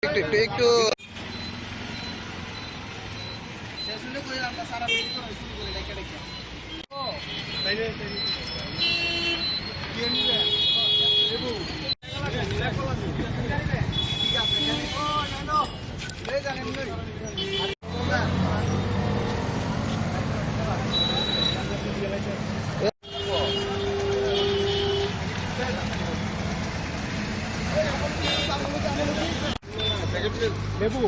একটু লেবু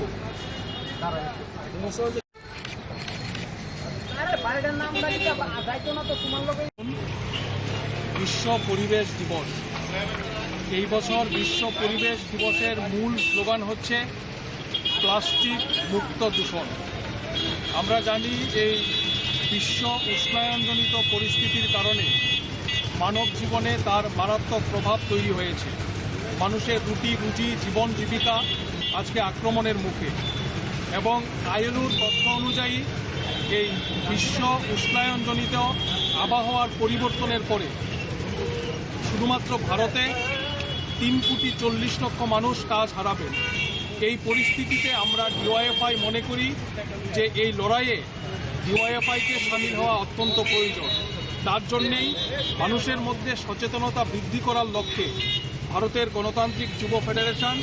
বিশ্ব পরিবেশ দিবস। এই বছর বিশ্ব পরিবেশ দিবসের মূল স্লোগান হচ্ছে প্লাস্টিক মুক্ত দূষণ। আমরা জানি এই বিশ্ব উষ্ণায়নজনিত পরিস্থিতির কারণে মানব জীবনে তার মারাত্মক প্রভাব তৈরি হয়েছে। মানুষের রুটি জীবন জীবিকা আজকে আক্রমণের মুখে, এবং আইএলওর তথ্য অনুযায়ী এই বিশ্ব উষ্ণায়নজনিত আবহাওয়ার পরিবর্তনের পরে শুধুমাত্র ভারতে 3,40,00,000 মানুষ কাজ হারাবেন। এই পরিস্থিতিতে আমরা ডিওয়াইএফআই মনে করি যে এই লড়াইয়ে ডিওয়াইএফআইকে সামিল হওয়া অত্যন্ত প্রয়োজন। তার জন্যেই মানুষের মধ্যে সচেতনতা বৃদ্ধি করার লক্ষ্যে ভারতের গণতান্ত্রিক যুব ফেডারেশন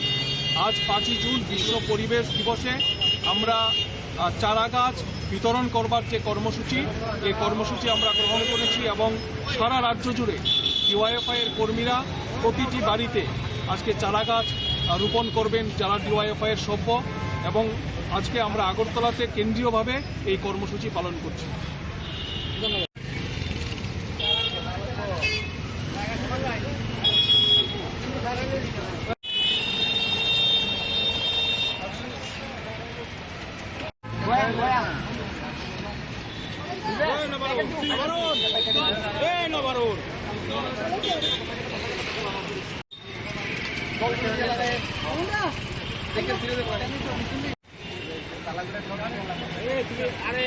আজ 5ই জুন বিশ্ব পরিবেশ দিবসে আমরা চারা গাছ বিতরণ করবার যে কর্মসূচি, এই কর্মসূচি আমরা গ্রহণ করেছি এবং সারা রাজ্য জুড়ে ডিওয়াইএফআইয়ের কর্মীরা প্রতিটি বাড়িতে আজকে চারা গাছ রোপণ করবেন যারা ডিওয়াইএফআইয়ের সভ্য, এবং আজকে আমরা আগরতলাতে কেন্দ্রীয়ভাবে এই কর্মসূচি পালন করছি। আরে